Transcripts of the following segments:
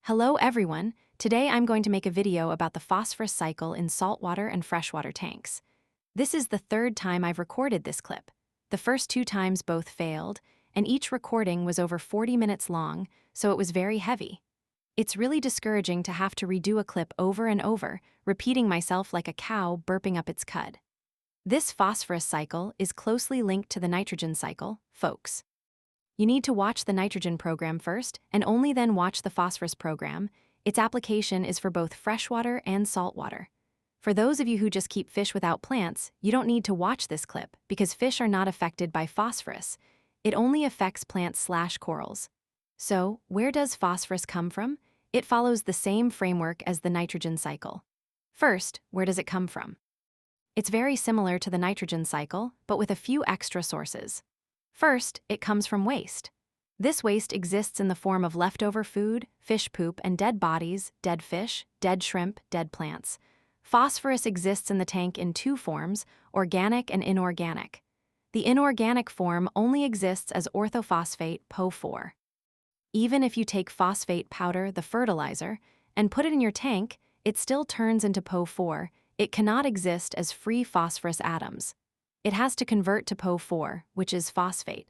Hello everyone, today I'm going to make a video about the phosphorus cycle in saltwater and freshwater tanks. This is the third time I've recorded this clip. The first two times both failed, and each recording was over 40 minutes long, so it was very heavy. It's really discouraging to have to redo a clip over and over, repeating myself like a cow burping up its cud. This phosphorus cycle is closely linked to the nitrogen cycle, folks. You need to watch the nitrogen program first, and only then watch the phosphorus program. Its application is for both freshwater and saltwater. For those of you who just keep fish without plants, you don't need to watch this clip, because fish are not affected by phosphorus. It only affects plants/corals. So, where does phosphorus come from? It follows the same framework as the nitrogen cycle. First, where does it come from? It's very similar to the nitrogen cycle, but with a few extra sources. First, it comes from waste. This waste exists in the form of leftover food, fish poop, and dead bodies, dead fish, dead shrimp, dead plants. Phosphorus exists in the tank in two forms, organic and inorganic. The inorganic form only exists as orthophosphate PO4. Even if you take phosphate powder, the fertilizer, and put it in your tank, it still turns into PO4. It cannot exist as free phosphorus atoms. It has to convert to PO4, which is phosphate.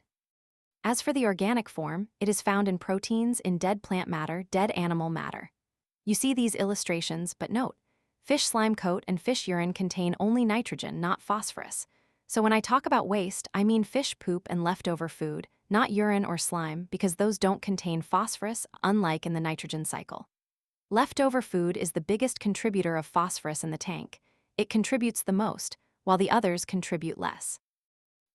As for the organic form, it is found in proteins, in dead plant matter, dead animal matter. You see these illustrations, but note, fish slime coat and fish urine contain only nitrogen, not phosphorus. So when I talk about waste, I mean fish poop and leftover food, not urine or slime, because those don't contain phosphorus, unlike in the nitrogen cycle. Leftover food is the biggest contributor of phosphorus in the tank. It contributes the most, while the others contribute less.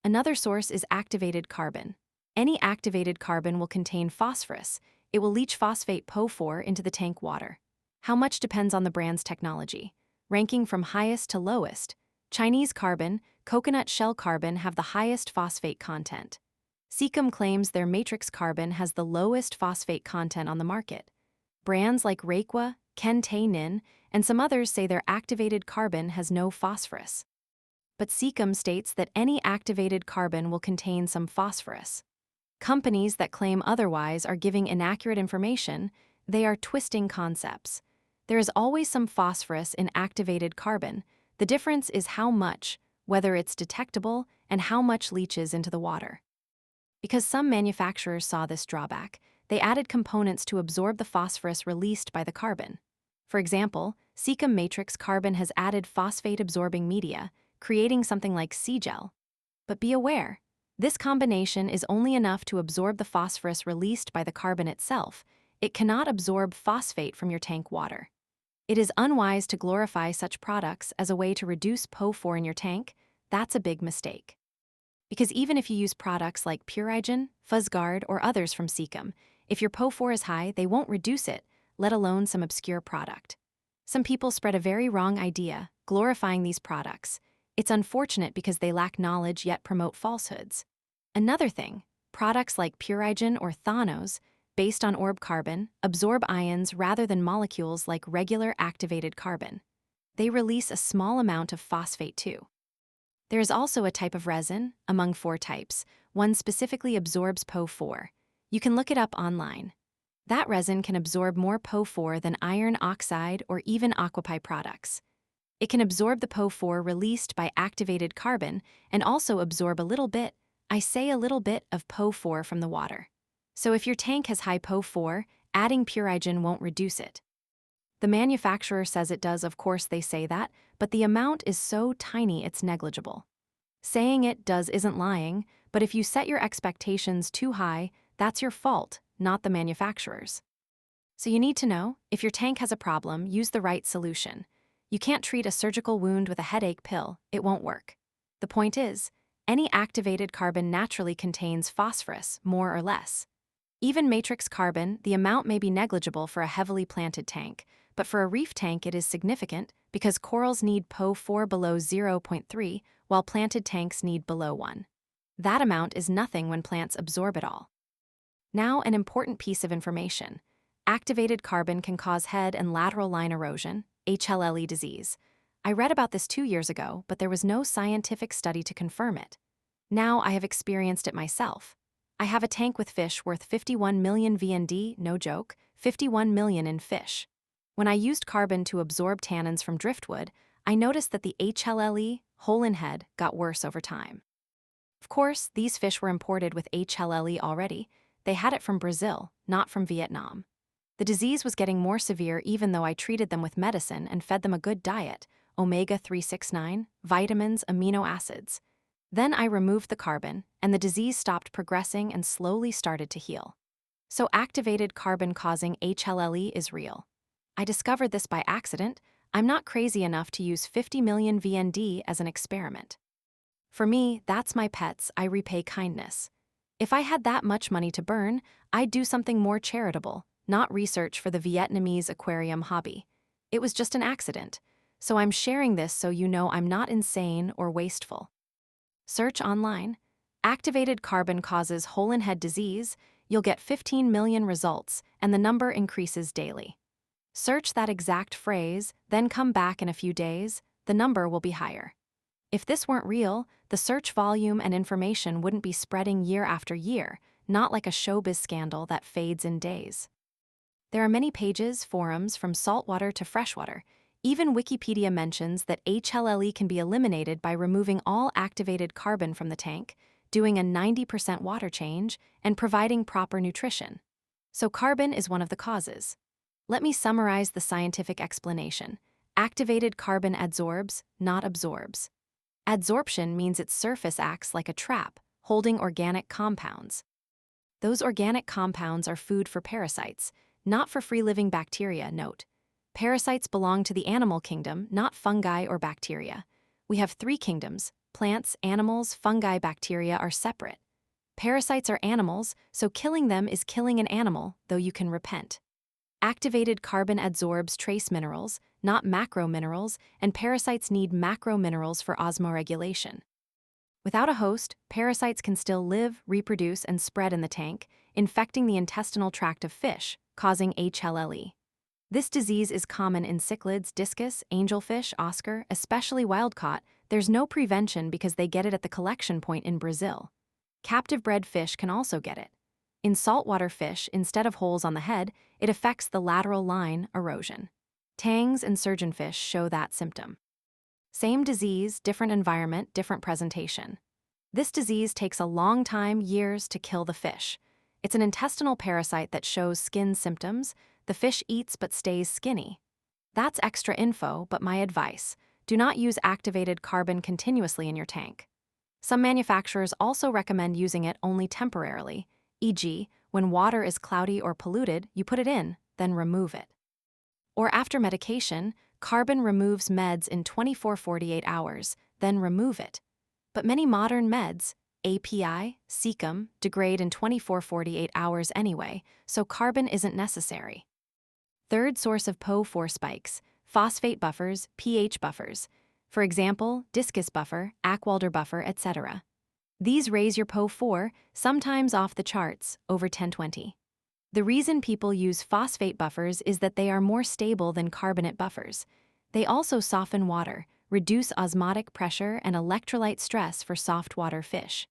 Another source is activated carbon. Any activated carbon will contain phosphorus. It will leach phosphate PO4 into the tank water. How much depends on the brand's technology, ranking from highest to lowest. Chinese carbon, coconut shell carbon have the highest phosphate content. Seacom claims their matrix carbon has the lowest phosphate content on the market. Brands like Reikwa, Ken Tay Nin, and some others say their activated carbon has no phosphorus. But Seacom states that any activated carbon will contain some phosphorus. Companies that claim otherwise are giving inaccurate information. They are twisting concepts. There is always some phosphorus in activated carbon. The difference is how much, whether it's detectable, and how much leaches into the water. Because some manufacturers saw this drawback, they added components to absorb the phosphorus released by the carbon. For example, Seacom Matrix Carbon has added phosphate-absorbing media, creating something like sea gel. But be aware, this combination is only enough to absorb the phosphorus released by the carbon itself. It cannot absorb phosphate from your tank water. It is unwise to glorify such products as a way to reduce PO4 in your tank. That's a big mistake. Because even if you use products like Purigen, FuzzGuard, or others from Seacom, if your PO4 is high, they won't reduce it, let alone some obscure product. Some people spread a very wrong idea, glorifying these products. It's unfortunate because they lack knowledge yet promote falsehoods. Another thing, products like Purigen or Thanos, based on orb carbon, absorb ions rather than molecules like regular activated carbon. They release a small amount of phosphate too. There is also a type of resin, among 4 types. One specifically absorbs PO4. You can look it up online. That resin can absorb more PO4 than iron oxide or even Aquapy products. It can absorb the PO4 released by activated carbon and also absorb a little bit, I say a little bit, of PO4 from the water. So if your tank has high PO4, adding Purigen won't reduce it. The manufacturer says it does, of course they say that, but the amount is so tiny it's negligible. Saying it does isn't lying, but if you set your expectations too high, that's your fault, not the manufacturer's. So you need to know, if your tank has a problem, use the right solution. You can't treat a surgical wound with a headache pill, it won't work. The point is, any activated carbon naturally contains phosphorus, more or less. Even matrix carbon, the amount may be negligible for a heavily planted tank, but for a reef tank it is significant because corals need PO4 below 0.3, while planted tanks need below 1. That amount is nothing when plants absorb it all. Now, an important piece of information. Activated carbon can cause head and lateral line erosion, HLLE disease. I read about this 2 years ago, but there was no scientific study to confirm it. Now I have experienced it myself. I have a tank with fish worth 51 million VND, no joke, 51 million in fish. When I used carbon to absorb tannins from driftwood, I noticed that the HLLE, hole in head, got worse over time. Of course, these fish were imported with HLLE already. They had it from Brazil, not from Vietnam. The disease was getting more severe even though I treated them with medicine and fed them a good diet, omega-369, vitamins, amino acids. Then I removed the carbon, and the disease stopped progressing and slowly started to heal. So activated carbon causing HLLE is real. I discovered this by accident. I'm not crazy enough to use 50 million VND as an experiment. For me, that's my pets. I repay kindness. If I had that much money to burn, I'd do something more charitable, not research for the Vietnamese aquarium hobby. It was just an accident. So I'm sharing this so you know I'm not insane or wasteful. Search online. Activated carbon causes hole in head disease. You'll get 15 million results, and the number increases daily. Search that exact phrase, then come back in a few days. The number will be higher. If this weren't real, the search volume and information wouldn't be spreading year after year, not like a showbiz scandal that fades in days. There are many pages, forums, from saltwater to freshwater. Even Wikipedia mentions that HLLE can be eliminated by removing all activated carbon from the tank, doing a 90% water change, and providing proper nutrition. So carbon is one of the causes. Let me summarize the scientific explanation. Activated carbon adsorbs, not absorbs. Adsorption means its surface acts like a trap, holding organic compounds. Those organic compounds are food for parasites, not for free-living bacteria, note. Parasites belong to the animal kingdom, not fungi or bacteria. We have 3 kingdoms: plants, animals, fungi, bacteria are separate. Parasites are animals, so killing them is killing an animal, though you can repent. Activated carbon adsorbs trace minerals, not macro minerals, and parasites need macro minerals for osmoregulation. Without a host, parasites can still live, reproduce, and spread in the tank, infecting the intestinal tract of fish, causing HLLE. This disease is common in cichlids, discus, angelfish, oscar, especially wild-caught. There's no prevention because they get it at the collection point in Brazil. Captive-bred fish can also get it. In saltwater fish, instead of holes on the head, it affects the lateral line, erosion. Tangs and surgeonfish show that symptom. Same disease, different environment, different presentation. This disease takes a long time, years, to kill the fish. It's an intestinal parasite that shows skin symptoms. The fish eats but stays skinny. That's extra info, but my advice: do not use activated carbon continuously in your tank. Some manufacturers also recommend using it only temporarily, e.g., when water is cloudy or polluted, you put it in, then remove it. Or after medication, carbon removes meds in 24-48 hours, then remove it. But many modern meds, API, Secum, degrade in 24-48 hours anyway, so carbon isn't necessary. Third source of PO4 spikes: phosphate buffers, pH buffers. For example, discus buffer, Ackwalder buffer, etc. These raise your PO4, sometimes off the charts, over 1020. The reason people use phosphate buffers is that they are more stable than carbonate buffers. They also soften water, reduce osmotic pressure and electrolyte stress for soft water fish.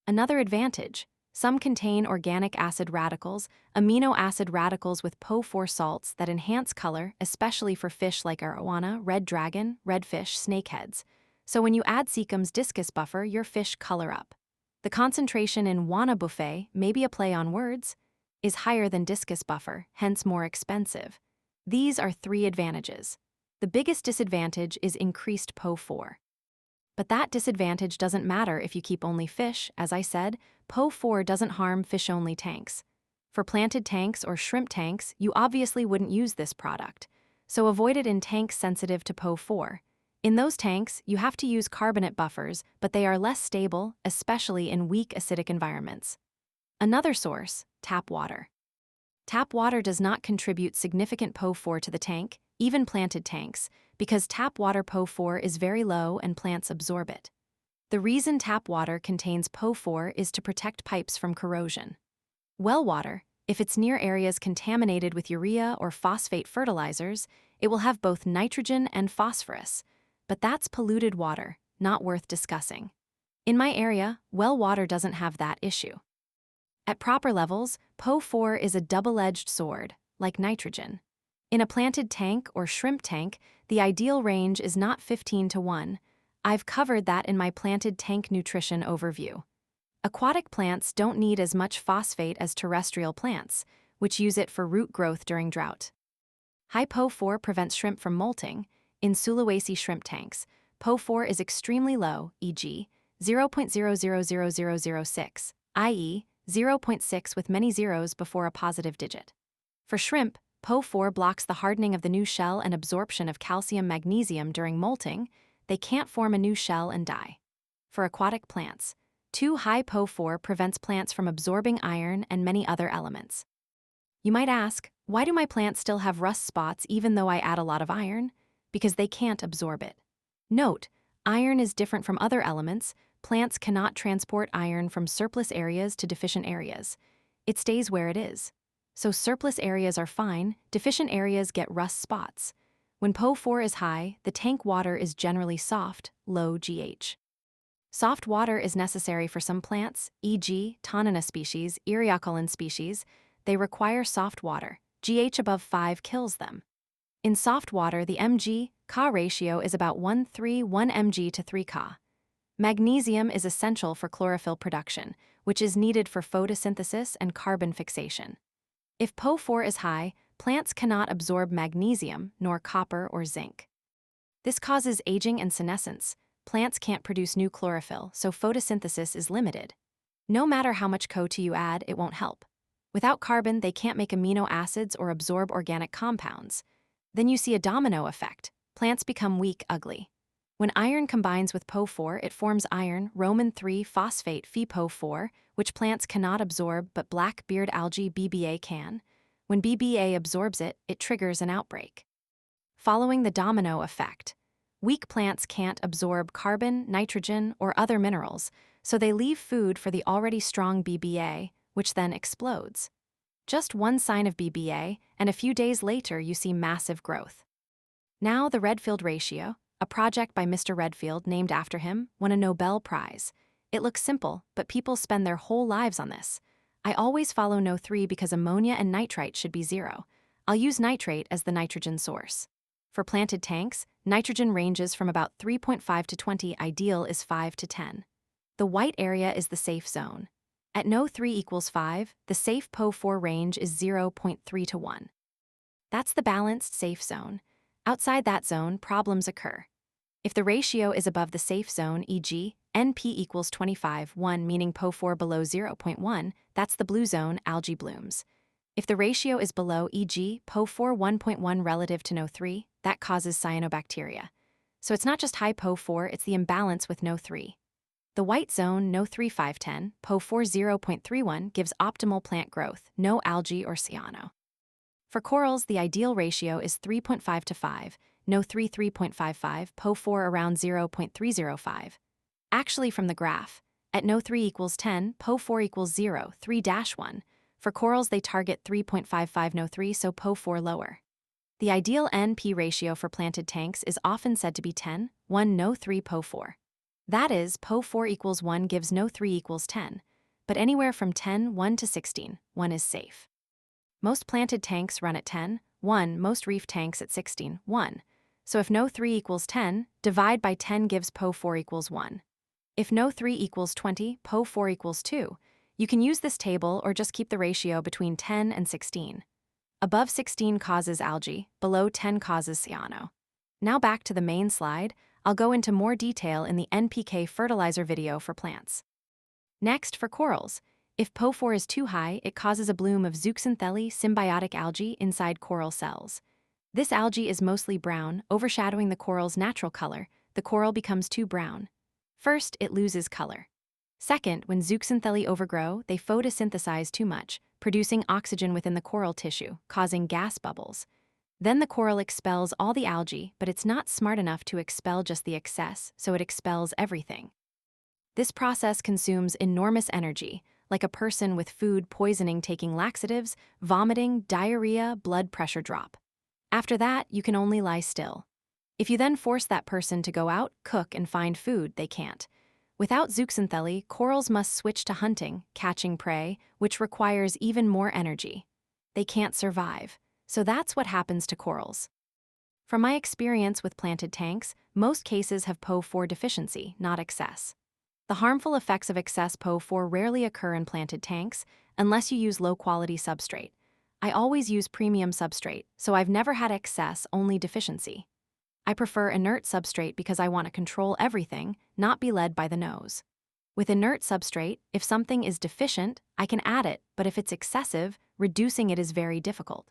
Another advantage: some contain organic acid radicals, amino acid radicals with PO4 salts that enhance color, especially for fish like arowana, red dragon, redfish, snakeheads. So when you add Secum's discus buffer, your fish color up. The concentration in wanna buffet, maybe a play on words, is higher than discus buffer, hence more expensive. These are 3 advantages. The biggest disadvantage is increased PO4. But that disadvantage doesn't matter if you keep only fish. As I said, PO4 doesn't harm fish-only tanks. For planted tanks or shrimp tanks, you obviously wouldn't use this product, so avoid it in tanks sensitive to PO4. In those tanks, you have to use carbonate buffers, but they are less stable, especially in weak acidic environments. Another source: tap water. Tap water does not contribute significant PO4 to the tank, even planted tanks, because tap water PO4 is very low and plants absorb it. The reason tap water contains PO4 is to protect pipes from corrosion. Well water, if it's near areas contaminated with urea or phosphate fertilizers, it will have both nitrogen and phosphorus. But that's polluted water, not worth discussing. In my area, well water doesn't have that issue. At proper levels, PO4 is a double-edged sword. like nitrogen. In a planted tank or shrimp tank, the ideal range is not 15:1. I've covered that in my planted tank nutrition overview. Aquatic plants don't need as much phosphate as terrestrial plants, which use it for root growth during drought. High PO4 prevents shrimp from molting. In Sulawesi shrimp tanks, PO4 is extremely low, e.g., 0.000006, i.e., 0.6 with many zeros before a positive digit. For shrimp, PO4 blocks the hardening of the new shell and absorption of calcium-magnesium during molting. They can't form a new shell and die. For aquatic plants, too high PO4 prevents plants from absorbing iron and many other elements. You might ask, why do my plants still have rust spots even though I add a lot of iron? Because they can't absorb it. Note, iron is different from other elements. Plants cannot transport iron from surplus areas to deficient areas. It stays where it is. So surplus areas are fine, deficient areas get rust spots. When PO4 is high, the tank water is generally soft, low GH. Soft water is necessary for some plants, e.g., Tanana species, Eriocolin species. They require soft water. GH above 5 kills them. In soft water, the mg/Ca ratio is about 1:1 mg to 3 Ca. Magnesium is essential for chlorophyll production, which is needed for photosynthesis and carbon fixation. If PO4 is high, plants cannot absorb magnesium, nor copper or zinc. This causes aging and senescence. Plants can't produce new chlorophyll, so photosynthesis is limited. No matter how much CO2 you add, it won't help. Without carbon, they can't make amino acids or absorb organic compounds. Then you see a domino effect. Plants become weak, ugly. When iron combines with PO4, it forms iron, Roman 3 phosphate PO4, which plants cannot absorb but black beard algae BBA can. When BBA absorbs it, it triggers an outbreak. Following the domino effect, weak plants can't absorb carbon, nitrogen, or other minerals, so they leave food for the already strong BBA, which then explodes. Just one sign of BBA, and a few days later you see massive growth. Now the Redfield ratio, a project by Mr. Redfield named after him, won a Nobel Prize. It looks simple, but people spend their whole lives on this. I always follow No3 because ammonia and nitrite should be 0. I'll use nitrate as the nitrogen source. For planted tanks, nitrogen ranges from about 3.5 to 20, ideal is 5 to 10. The white area is the safe zone. At No3 equals 5, the safe PO4 range is 0.3 to 1. That's the balanced safe zone. Outside that zone, problems occur. If the ratio is above the safe zone, e.g., NP equals 25:1, meaning PO4 below 0.1, that's the blue zone, algae blooms. If the ratio is below, e.g., PO4 1.1 relative to No3, that causes cyanobacteria. So it's not just high PO4, it's the imbalance with No3. The white zone, No3 510, PO4 0.31, gives optimal plant growth, no algae or cyano. For corals, the ideal ratio is 3.5 to 5, No3 3.55, PO4 around 0.305. Actually, from the graph, at No3 equals 10, PO4 equals 0, 3-1. For corals, they target 3.55 No3, so PO4 lower. The ideal NP ratio for planted tanks is often said to be 10, 1 No3 PO4. That is, PO4 equals 1 gives No3 equals 10, but anywhere from 10, 1 to 16, 1 is safe. Most planted tanks run at 10, 1, most reef tanks at 16, 1. So if No3 equals 10, divide by 10 gives PO4 equals 1. If No3 equals 20, PO4 equals 2. You can use this table or just keep the ratio between 10 and 16. Above 16 causes algae, below 10 causes cyano. Now back to the main slide, I'll go into more detail in the NPK fertilizer video for plants. Next, for corals. If PO4 is too high, it causes a bloom of zooxanthellae symbiotic algae inside coral cells. This algae is mostly brown, overshadowing the coral's natural color. The coral becomes too brown. First, it loses color. Second, when zooxanthellae overgrow, they photosynthesize too much, producing oxygen within the coral tissue, causing gas bubbles. Then the coral expels all the algae, but it's not smart enough to expel just the excess, so it expels everything. This process consumes enormous energy, like a person with food poisoning taking laxatives, vomiting, diarrhea, blood pressure drop. After that, you can only lie still. If you then force that person to go out, cook, and find food, they can't. Without zooxanthellae, corals must switch to hunting, catching prey, which requires even more energy. They can't survive. So that's what happens to corals. From my experience with planted tanks, most cases have PO4 deficiency, not excess. The harmful effects of excess PO4 rarely occur in planted tanks unless you use low-quality substrate. I always use premium substrate, so I've never had excess, only deficiency. I prefer inert substrate because I want to control everything, not be led by the nose. With inert substrate, if something is deficient, I can add it, but if it's excessive, reducing it is very difficult.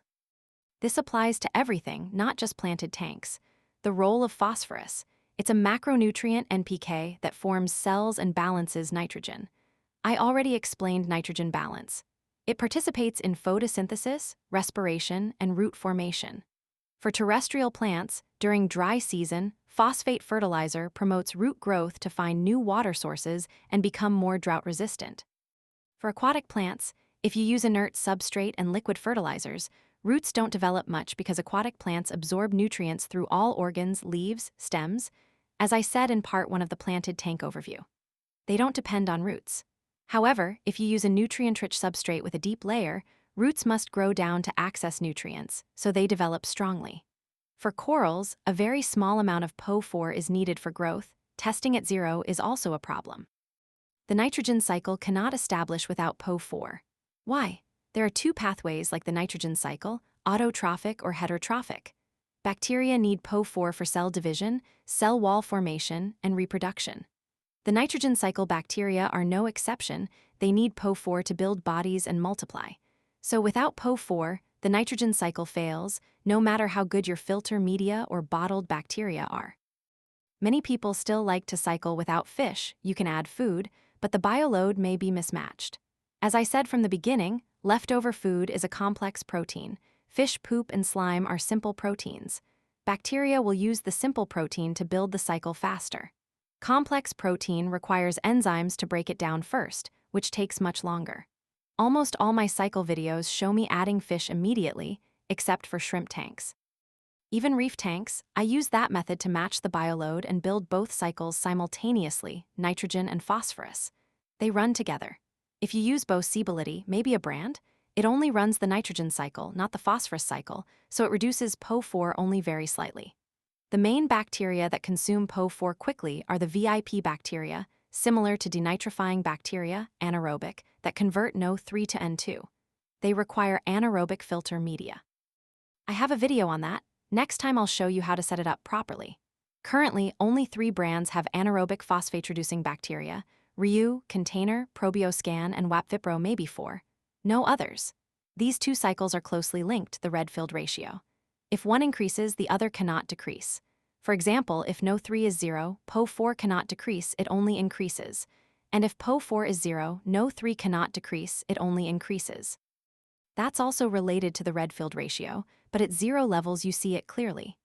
This applies to everything, not just planted tanks. The role of phosphorus. It's a macronutrient NPK that forms cells and balances nitrogen. I already explained nitrogen balance. It participates in photosynthesis, respiration, and root formation. For terrestrial plants, during dry season, phosphate fertilizer promotes root growth to find new water sources and become more drought-resistant. For aquatic plants, if you use inert substrate and liquid fertilizers, roots don't develop much because aquatic plants absorb nutrients through all organs, leaves, stems, as I said in part 1 of the planted tank overview. They don't depend on roots. However, if you use a nutrient-rich substrate with a deep layer, roots must grow down to access nutrients, so they develop strongly. For corals, a very small amount of PO4 is needed for growth. Testing at 0 is also a problem. The nitrogen cycle cannot establish without PO4. Why? There are 2 pathways like the nitrogen cycle, autotrophic or heterotrophic. Bacteria need PO4 for cell division, cell wall formation, and reproduction. The nitrogen cycle bacteria are no exception. They need PO4 to build bodies and multiply. So without PO4, the nitrogen cycle fails, no matter how good your filter media or bottled bacteria are. Many people still like to cycle without fish. You can add food, but the bioload may be mismatched. As I said from the beginning, leftover food is a complex protein. Fish poop and slime are simple proteins. Bacteria will use the simple protein to build the cycle faster. Complex protein requires enzymes to break it down first, which takes much longer. Almost all my cycle videos show me adding fish immediately, except for shrimp tanks. Even reef tanks, I use that method to match the bioload and build both cycles simultaneously, nitrogen and phosphorus. They run together. If you use Seability, maybe a brand, it only runs the nitrogen cycle, not the phosphorus cycle, so it reduces PO4 only very slightly. The main bacteria that consume PO4 quickly are the VIP bacteria, similar to denitrifying bacteria, anaerobic, that convert NO3 to N2. They require anaerobic filter media. I have a video on that. Next time I'll show you how to set it up properly. Currently, only 3 brands have anaerobic phosphate-reducing bacteria: Reef, Container, ProbioScan, and WAPVipro, maybe 4. No others. These 2 cycles are closely linked, the red-filled ratio. If one increases, the other cannot decrease. For example, if NO3 is 0, PO4 cannot decrease, it only increases. And if PO4 is 0, NO3 cannot decrease, it only increases. That's also related to the red-filled ratio, but at 0 levels you see it clearly.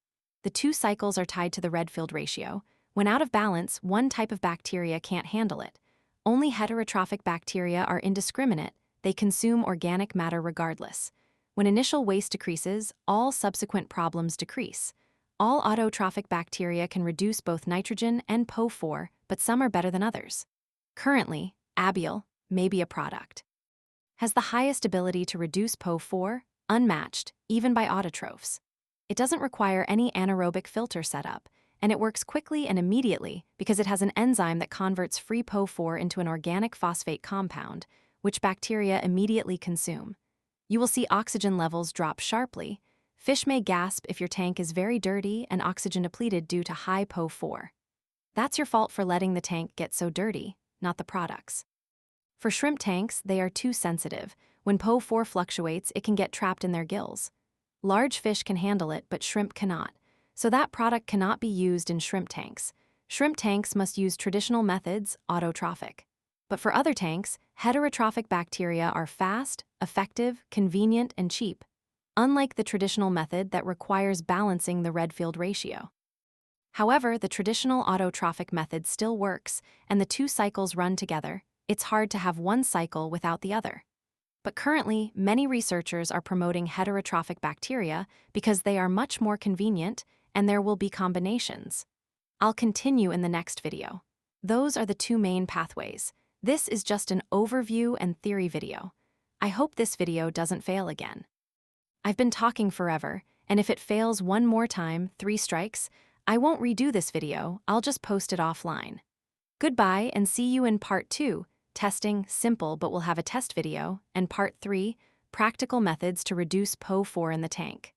The 2 cycles are tied to the red-filled ratio. When out of balance, one type of bacteria can't handle it. Only heterotrophic bacteria are indiscriminate. They consume organic matter regardless. When initial waste decreases, all subsequent problems decrease. All autotrophic bacteria can reduce both nitrogen and PO4, but some are better than others. Currently, Abial, maybe a product, has the highest ability to reduce PO4, unmatched, even by autotrophs. It doesn't require any anaerobic filter setup, and it works quickly and immediately because it has an enzyme that converts free PO4 into an organic phosphate compound, which bacteria immediately consume. You will see oxygen levels drop sharply. Fish may gasp if your tank is very dirty and oxygen depleted due to high PO4. That's your fault for letting the tank get so dirty, not the products. For shrimp tanks, they are too sensitive. When PO4 fluctuates, it can get trapped in their gills. Large fish can handle it, but shrimp cannot. So that product cannot be used in shrimp tanks. Shrimp tanks must use traditional methods, autotrophic. But for other tanks, heterotrophic bacteria are fast, effective, convenient, and cheap, unlike the traditional method that requires balancing the red-filled ratio. However, the traditional autotrophic method still works, and the 2 cycles run together. It's hard to have one cycle without the other. But currently, many researchers are promoting heterotrophic bacteria because they are much more convenient, and there will be combinations. I'll continue in the next video. Those are the 2 main pathways. This is just an overview and theory video. I hope this video doesn't fail again. I've been talking forever, and if it fails one more time, 3 strikes, I won't redo this video, I'll just post it offline. Goodbye and see you in part 2, testing, simple but we'll have a test video, and part 3, practical methods to reduce PO4 in the tank.